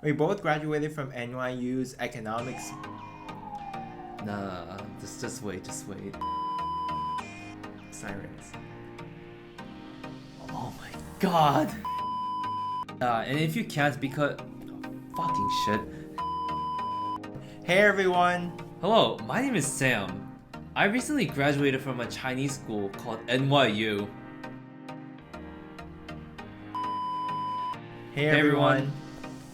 We both graduated from NYU's economics. Nah, just wait. Sirens. Oh my god! And if you can't because... fucking shit. Hey everyone! Hello, my name is Sam. I recently graduated from a Chinese school called NYU. Hey everyone. everyone!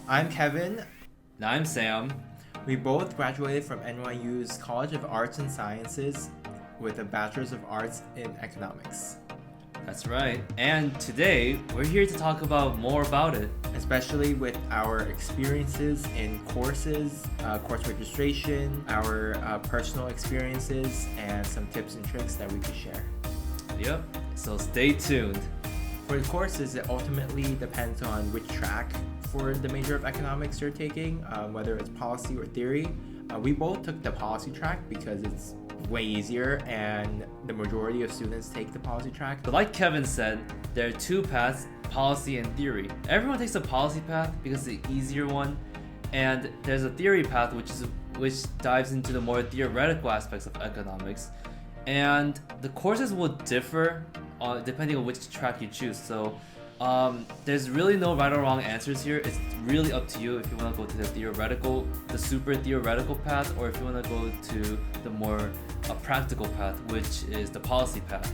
I'm Kevin. Now I'm Sam. We both graduated from NYU's College of Arts and Sciences with a Bachelor's of Arts in Economics. That's right. And today, we're here to talk about more about it. Especially with our experiences in courses, course registration, our personal experiences, and some tips and tricks that we could share. Yep, so stay tuned. For the courses, it ultimately depends on which track for the major of economics you're taking, whether it's policy or theory. We both took the policy track because it's way easier and the majority of students take the policy track. But like Kevin said, there are two paths, policy and theory. Everyone takes the policy path because it's the easier one, and there's a theory path which dives into the more theoretical aspects of economics. And the courses will differ depending on which track you choose. So there's really no right or wrong answers here. It's really up to you if you want to go to the super theoretical path, or if you want to go to the more practical path, which is the policy path.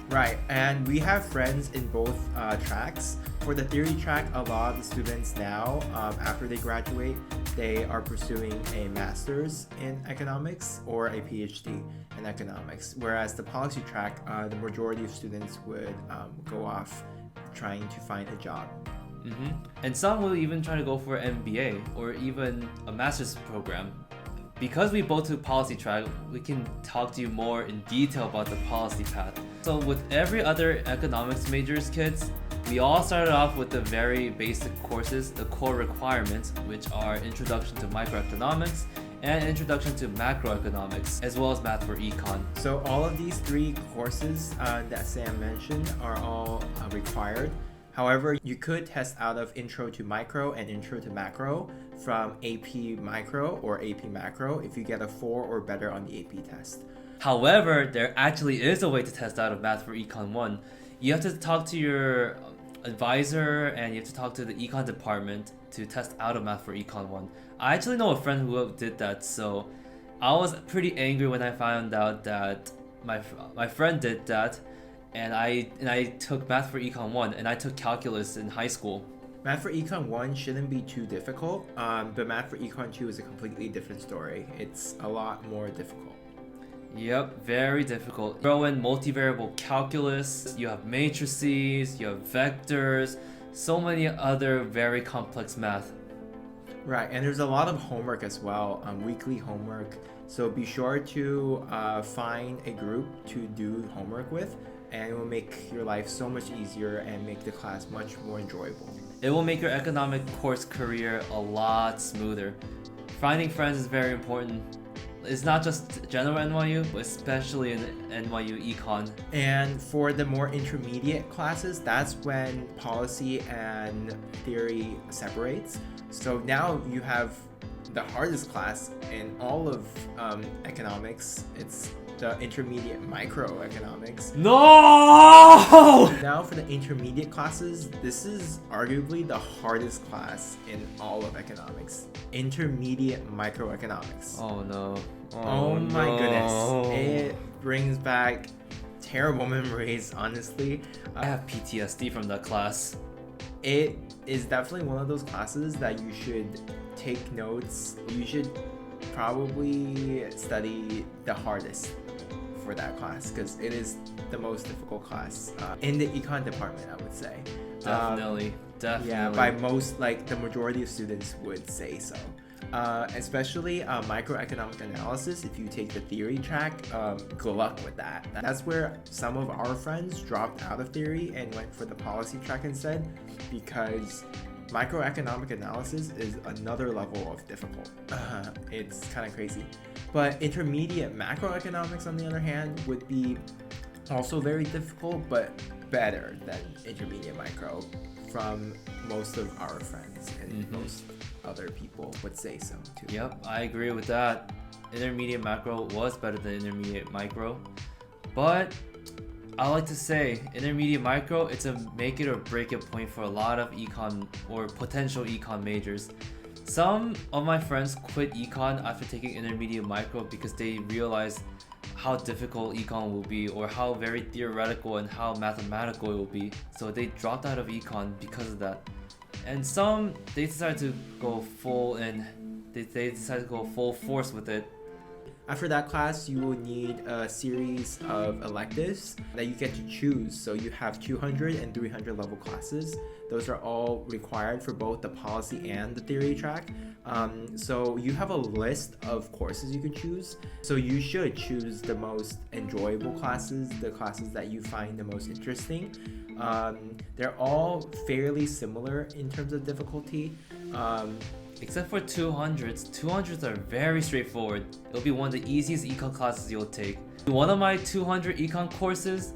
Right, and we have friends in both tracks. For the theory track, a lot of the students now, after they graduate, they are pursuing a master's in economics or a PhD in economics. Whereas the policy track, the majority of students would go off trying to find a job. Mm-hmm. And some will even try to go for an MBA or even a master's program. Because we both took policy track, we can talk to you more in detail about the policy path. So with every other economics majors kids, we all started off with the very basic courses, the core requirements, which are Introduction to Microeconomics and Introduction to Macroeconomics, as well as Math for Econ. So all of these three courses that Sam mentioned are all required. However, you could test out of Intro to Micro and Intro to Macro from AP Micro or AP Macro if you get a 4 or better on the AP test. However, there actually is a way to test out of Math for Econ 1. You have to talk to your advisor and you have to talk to the econ department to test out of Math for Econ 1. I actually know a friend who did that, so I was pretty angry when I found out that my friend did that, and I took Math for Econ 1 and I took calculus in high school. Math for Econ 1 shouldn't be too difficult, but Math for Econ 2 is a completely different story. It's a lot more difficult. Yep, very difficult. Throw in multivariable calculus, you have matrices, you have vectors, so many other very complex math. Right, and there's a lot of homework as well, weekly homework. So be sure to find a group to do homework with, and it will make your life so much easier and make the class much more enjoyable. It will make your economic course career a lot smoother. Finding friends is very important. It's not just general NYU, but especially in NYU Econ. And for the more intermediate classes, that's when policy and theory separates. So now you have the hardest class in all of economics. It's the intermediate microeconomics. No! Now for the intermediate classes, this is arguably the hardest class in all of economics. Intermediate microeconomics. Oh no. Oh my goodness. It brings back terrible memories, honestly. I have PTSD from that class. It is definitely one of those classes that you should take notes. You should probably study the hardest for that class because it is the most difficult class in the econ department, I would say. Definitely. Yeah, by most, like the majority of students would say so. Especially microeconomic analysis, if you take the theory track, good luck with that. That's where some of our friends dropped out of theory and went for the policy track instead, because microeconomic analysis is another level of difficult. It's kind of crazy. But intermediate macroeconomics, on the other hand, would be also very difficult, but better than intermediate micro from most of our friends, and most other people would say so too. Yep, I agree with that. Intermediate macro was better than intermediate micro, but I like to say intermediate micro, it's a make it or break it point for a lot of econ or potential econ majors. Some of my friends quit econ after taking intermediate micro because they realized how difficult econ will be, or how very theoretical and how mathematical it will be. So they dropped out of econ because of that. And some, they decided to go full force with it. After that class, you will need a series of electives that you get to choose. So you have 200 and 300 level classes. Those are all required for both the policy and the theory track. So you have a list of courses you can choose. So you should choose the most enjoyable classes, the classes that you find the most interesting. They're all fairly similar in terms of difficulty. Except for 200s. 200s are very straightforward. It'll be one of the easiest econ classes you'll take. One of my 200 econ courses,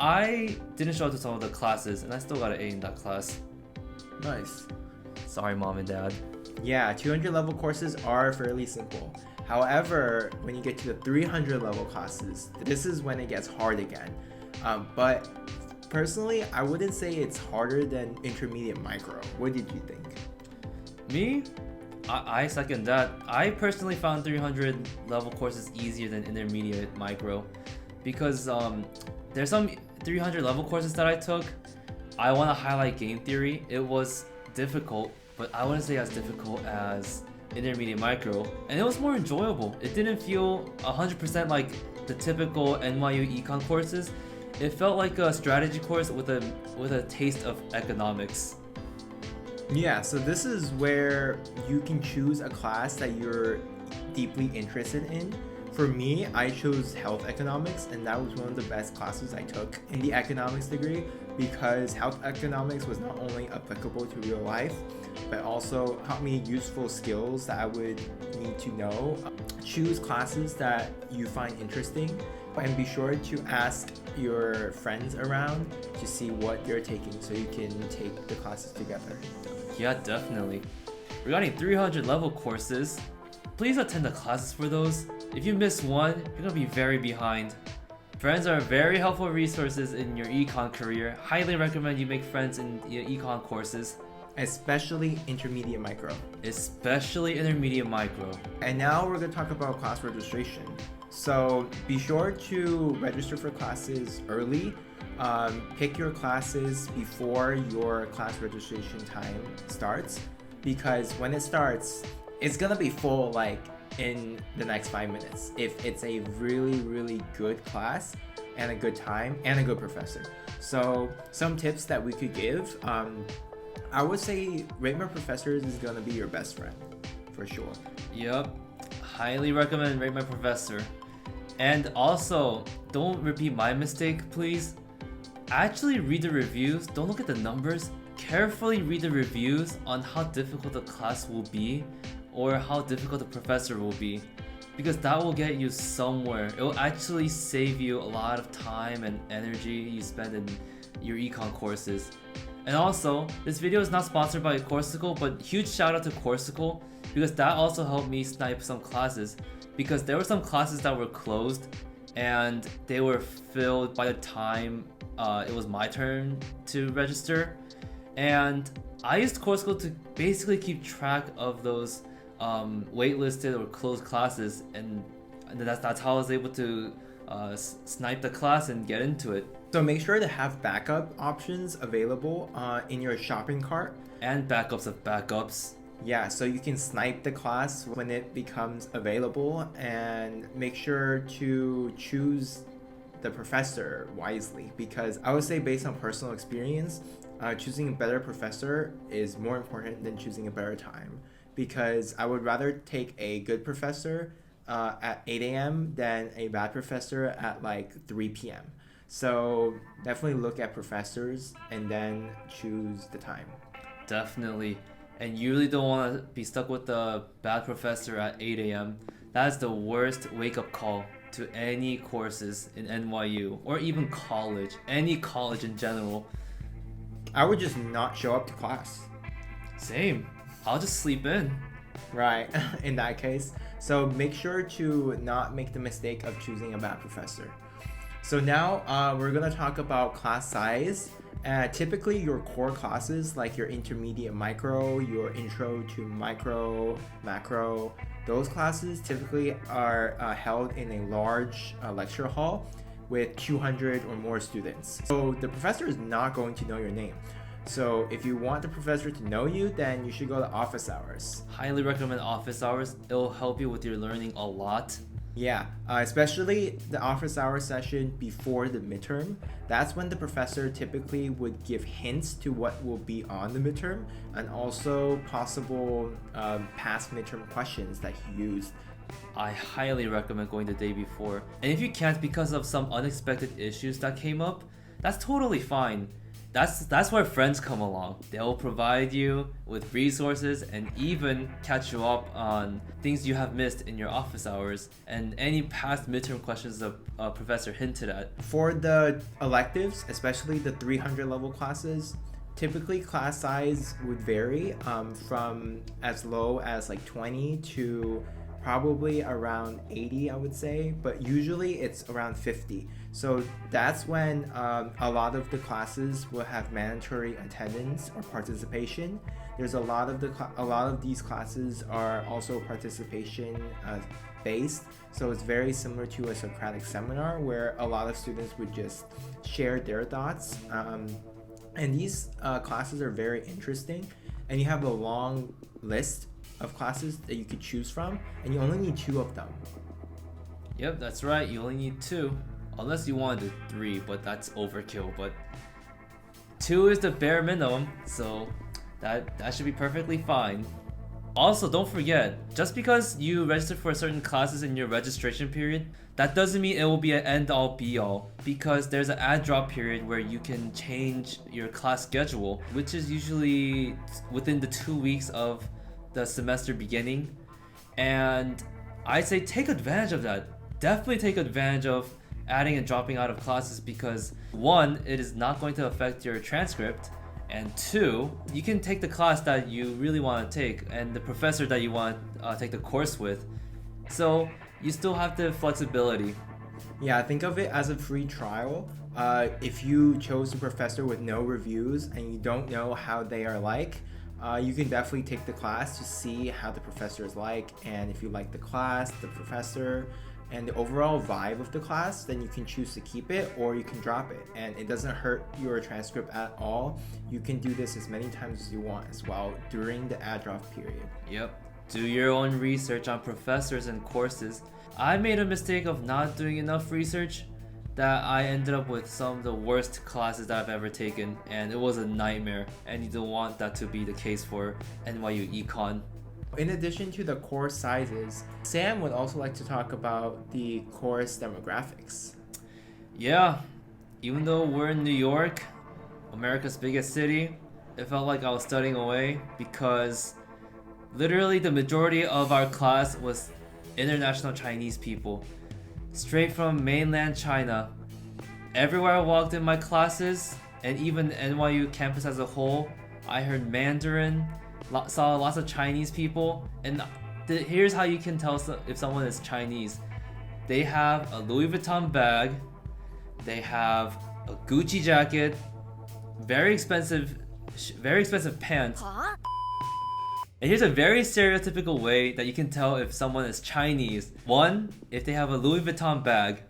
I didn't show up to some of the classes, and I still got an A in that class. Nice. Sorry, mom and dad. Yeah, 200 level courses are fairly simple. However, when you get to the 300 level classes, this is when it gets hard again. But personally, I wouldn't say it's harder than intermediate micro. What did you think? Me? I second that. I personally found 300 level courses easier than intermediate micro because there's some 300 level courses that I took. I want to highlight game theory. It was difficult, but I wouldn't say as difficult as intermediate micro, and it was more enjoyable. It didn't feel 100% like the typical NYU econ courses. It felt like a strategy course with a taste of economics. Yeah, so this is where you can choose a class that you're deeply interested in. For me, I chose health economics, and that was one of the best classes I took in the economics degree because health economics was not only applicable to real life, but also taught me useful skills that I would need to know. Choose classes that you find interesting, and be sure to ask your friends around to see what they're taking so you can take the classes together. Yeah, definitely. Regarding 300 level courses, please attend the classes for those. If you miss one, you're gonna be very behind. Friends are very helpful resources in your econ career. Highly recommend you make friends in your econ courses. Especially intermediate micro. Especially intermediate micro. And now we're going to talk about class registration. So be sure to register for classes early. Pick your classes before your class registration time starts, because when it starts, it's going to be full like in the next 5 minutes if it's a really, really good class and a good time and a good professor. So some tips that we could give, I would say rate my professors is gonna be your best friend for sure. Yep, highly recommend rate my professor. And also, don't repeat my mistake, please. Actually read the reviews. Don't look at the numbers. Carefully read the reviews on how difficult the class will be or how difficult the professor will be, because that will get you somewhere. It will actually save you a lot of time and energy you spend in your econ courses. And also, this video is not sponsored by Coursical, but huge shout out to Coursical, because that also helped me snipe some classes, because there were some classes that were closed and they were filled by the time it was my turn to register. And I used Coursical to basically keep track of those waitlisted or closed classes, and that's how I was able to snipe the class and get into it. So make sure to have backup options available in your shopping cart. And backups of backups. Yeah, so you can snipe the class when it becomes available, and make sure to choose the professor wisely, because I would say based on personal experience, choosing a better professor is more important than choosing a better time, because I would rather take a good professor at 8 a.m. than a bad professor at like 3 p.m. So definitely look at professors and then choose the time. Definitely. And you really don't want to be stuck with the bad professor at 8 a.m. That's the worst wake-up call to any courses in NYU or even college, any college in general. I would just not show up to class. Same. I'll just sleep in. Right, in that case. So make sure to not make the mistake of choosing a bad professor. So now we're going to talk about class size. Typically your core classes like your intermediate micro, your intro to micro, macro, those classes typically are held in a large lecture hall with 200 or more students. So the professor is not going to know your name. So if you want the professor to know you, then you should go to office hours. Highly recommend office hours. It'll help you with your learning a lot. Yeah, especially the office hour session before the midterm. That's when the professor typically would give hints to what will be on the midterm and also possible past midterm questions that he used. I highly recommend going the day before. And if you can't because of some unexpected issues that came up, that's totally fine. That's where friends come along. They'll provide you with resources and even catch you up on things you have missed in your office hours and any past midterm questions the professor hinted at. For the electives, especially the 300 level classes, typically class size would vary from as low as like 20 to probably around 80, I would say, but usually it's around 50. So that's when a lot of the classes will have mandatory attendance or participation. There's a lot of these classes are also participation based. So it's very similar to a Socratic seminar where a lot of students would just share their thoughts. And these classes are very interesting, and you have a long list of classes that you could choose from, and you only need 2 of them. Yep, that's right. You only need 2. Unless you want to do 3, but that's overkill. But 2 is the bare minimum, so that should be perfectly fine. Also, don't forget, just because you register for certain classes in your registration period, that doesn't mean it will be an end-all be-all, because there's an add drop period where you can change your class schedule, which is usually within the 2 weeks of the semester beginning. And I'd say take advantage of that. Definitely take advantage of adding and dropping out of classes because 1, it is not going to affect your transcript, and 2, you can take the class that you really want to take and the professor that you want to take the course with. So you still have the flexibility. Yeah, think of it as a free trial. If you chose a professor with no reviews and you don't know how they are like, you can definitely take the class to see how the professor is like, and if you like the class, the professor, and the overall vibe of the class, then you can choose to keep it or you can drop it, and it doesn't hurt your transcript at all. You can do this as many times as you want as well during the add drop period. Yep. Do your own research on professors and courses. I made a mistake of not doing enough research that I ended up with some of the worst classes that I've ever taken, and it was a nightmare, and you don't want that to be the case for NYU Econ. In addition to the course sizes, Sam would also like to talk about the course demographics. Yeah, even though we're in New York, America's biggest city, it felt like I was studying away because literally the majority of our class was international Chinese people, straight from mainland China. Everywhere I walked in my classes, and even NYU campus as a whole, I heard Mandarin, saw lots of Chinese people, and here's how you can tell if someone is Chinese. They have a Louis Vuitton bag, they have a Gucci jacket, very expensive pants. And here's a very stereotypical way that you can tell if someone is Chinese. 1, if they have a Louis Vuitton bag,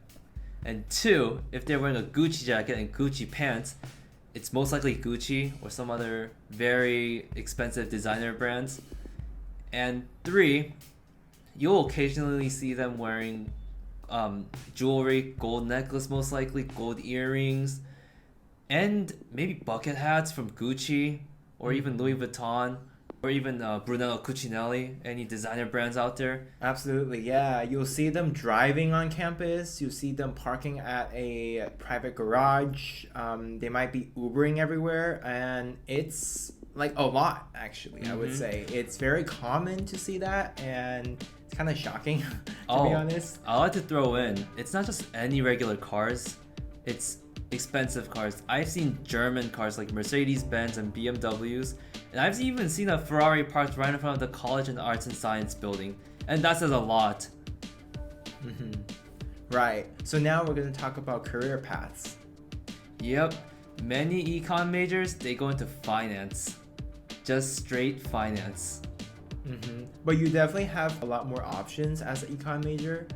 and 2, if they're wearing a Gucci jacket and Gucci pants. It's most likely Gucci or some other very expensive designer brands. And 3, you'll occasionally see them wearing jewelry, gold necklace most likely, gold earrings, and maybe bucket hats from Gucci or even Louis Vuitton or even Brunello Cucinelli, any designer brands out there. Absolutely, yeah. You'll see them driving on campus. You'll see them parking at a private garage. They might be Ubering everywhere, and it's like a lot, actually, I would say. It's very common to see that, and it's kind of shocking, to be honest. I like to throw in, it's not just any regular cars. It's expensive cars. I've seen German cars like Mercedes-Benz and BMWs, and I've even seen a Ferrari parked right in front of the College of Arts and Science building, and that says a lot. Right. So now we're going to talk about career paths. Yep, many econ majors, they go into finance. Just straight finance. But you definitely have a lot more options as an econ major,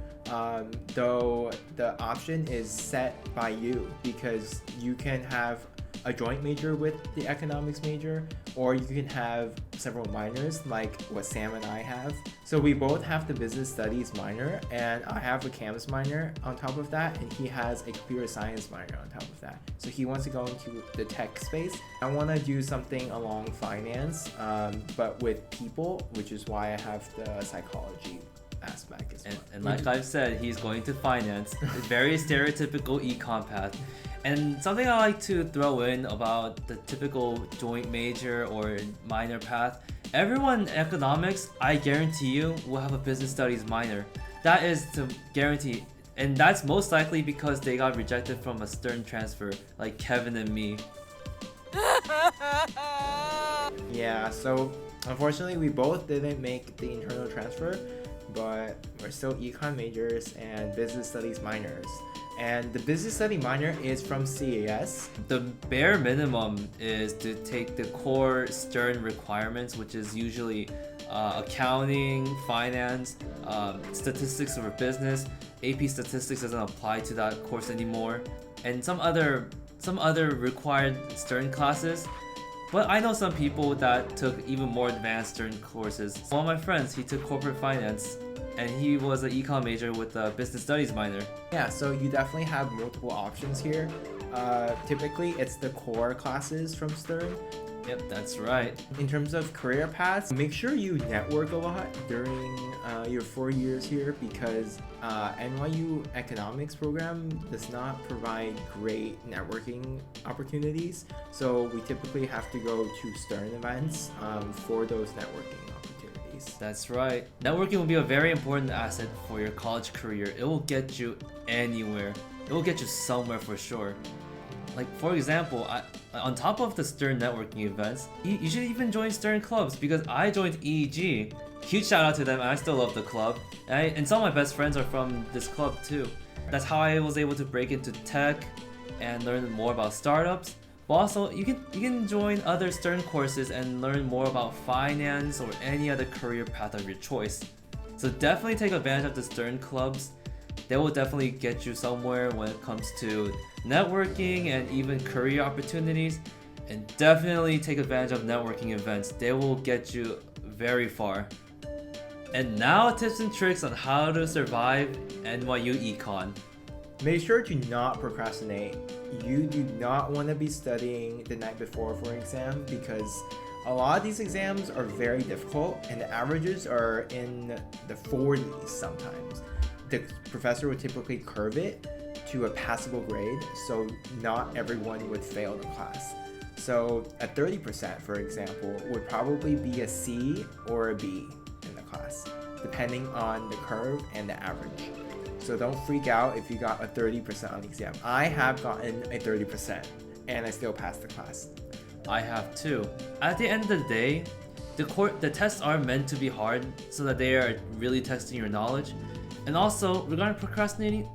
though the option is set by you, because you can have a joint major with the economics major, or you can have several minors like what Sam and I have. So we both have the business studies minor, and I have a comms minor on top of that, and he has a computer science minor on top of that. So he wants to go into the tech space. I want to do something along finance, but with people, which is why I have the psychology aspect as well. And like I've said, he's going to finance. Very stereotypical econ path. And something I like to throw in about the typical joint major or minor path, everyone in economics, I guarantee you, will have a business studies minor. That is to guarantee. And that's most likely because they got rejected from a Stern transfer, like Kevin and me. Yeah, so unfortunately we both didn't make the internal transfer, but we're still econ majors and business studies minors. And the business study minor is from CAS. The bare minimum is to take the core Stern requirements, which is usually accounting, finance, statistics for business. AP statistics doesn't apply to that course anymore, and some other required Stern classes. But I know some people that took even more advanced Stern courses. One of my friends, he took corporate finance, and he was an econ major with a business studies minor. Yeah, so you definitely have multiple options here. Typically, it's the core classes from Stern. Yep, that's right. In terms of career paths, make sure you network a lot during your 4 years here, because NYU economics program does not provide great networking opportunities. So we typically have to go to Stern events for those networking opportunities. That's right. Networking will be a very important asset for your college career. It will get you anywhere. It will get you somewhere for sure. Like, for example, on top of the Stern networking events, you should even join Stern clubs, because I joined EEG. Huge shout out to them, I still love the club. And some of my best friends are from this club too. That's how I was able to break into tech and learn more about startups. But also, you can join other Stern courses and learn more about finance or any other career path of your choice. So definitely take advantage of the Stern clubs. They will definitely get you somewhere when it comes to networking and even career opportunities. And definitely take advantage of networking events. They will get you very far. And now tips and tricks on how to survive NYU Econ. Make sure to not procrastinate. You do not want to be studying the night before for an exam, because a lot of these exams are very difficult and the averages are in the 40s sometimes. The professor would typically curve it to a passable grade, so not everyone would fail the class. So a 30%, for example, would probably be a C or a B in the class, depending on the curve and the average. So don't freak out if you got a 30% on the exam. I have gotten a 30% and I still passed the class. I have too. At the end of the day, the tests are meant to be hard so that they are really testing your knowledge. And also, regarding procrastinating,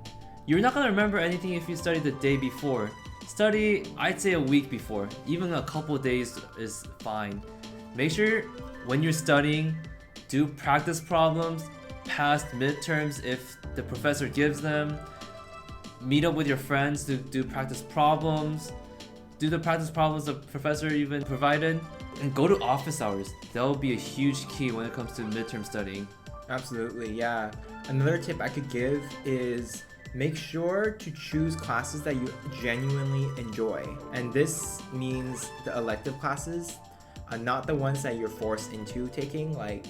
you're not going to remember anything if you study the day before. Study, I'd say a week before. Even a couple days is fine. Make sure when you're studying, do practice problems, past midterms if the professor gives them. Meet up with your friends to do practice problems. Do the practice problems the professor even provided. And go to office hours. That will be a huge key when it comes to midterm studying. Absolutely, yeah. Another tip I could give is make sure to choose classes that you genuinely enjoy. And this means the elective classes, not the ones that you're forced into taking, like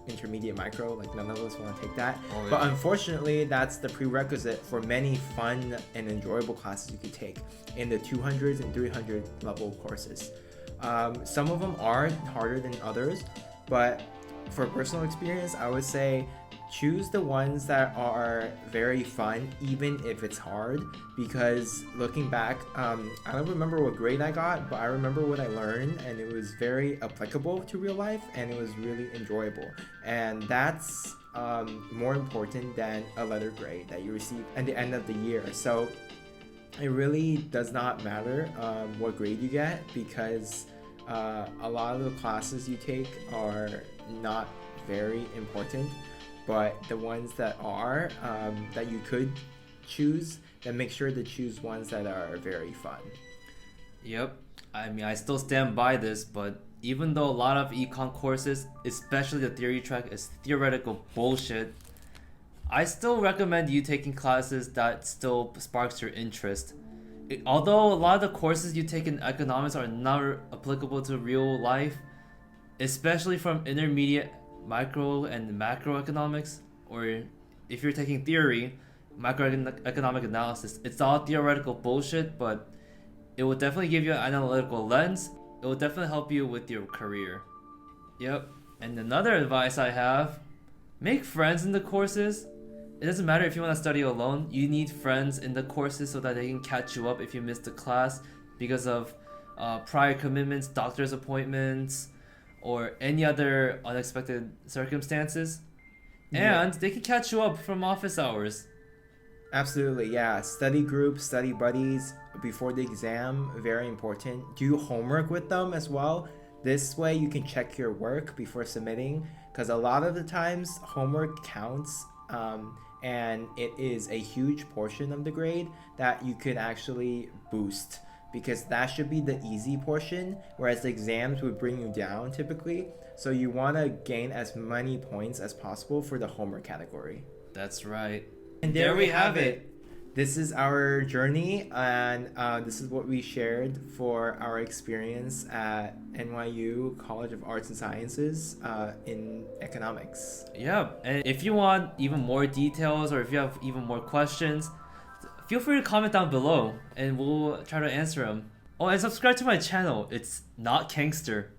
intermediate micro, like none of us want to take that. Oh, yeah. But unfortunately, that's the prerequisite for many fun and enjoyable classes you could take in the 200s and 300 level courses. Some of them are harder than others, but for personal experience, I would say choose the ones that are very fun, even if it's hard. Because looking back, I don't remember what grade I got, but I remember what I learned, and it was very applicable to real life, and it was really enjoyable. And that's more important than a letter grade that you receive at the end of the year. So it really does not matter what grade you get, because a lot of the classes you take are not very important, but the ones that are, that you could choose, then make sure to choose ones that are very fun. Yep. I mean, I still stand by this, but even though a lot of econ courses, especially the theory track, is theoretical bullshit, I still recommend you taking classes that still sparks your interest. Although a lot of the courses you take in economics are not applicable to real life, especially from intermediate micro and macroeconomics, or if you're taking theory, macroeconomic analysis, it's all theoretical bullshit, but it will definitely give you an analytical lens. It will definitely help you with your career. Yep. And another advice I have, make friends in the courses. It doesn't matter if you want to study alone, you need friends in the courses so that they can catch you up if you missed a class because of prior commitments, doctor's appointments, or any other unexpected circumstances. Yeah. And they can catch you up from office hours. Absolutely, yeah. Study groups, study buddies before the exam, very important. Do homework with them as well. This way you can check your work before submitting, because a lot of the times homework counts, and it is a huge portion of the grade that you could actually boost, because that should be the easy portion, whereas the exams would bring you down typically. So you want to gain as many points as possible for the homework category. That's right. And there we have it. This is our journey, and this is what we shared for our experience at NYU College of Arts and Sciences in economics. Yeah, and if you want even more details or if you have even more questions, feel free to comment down below and we'll try to answer them. Oh, and subscribe to my channel. It's not Kangster.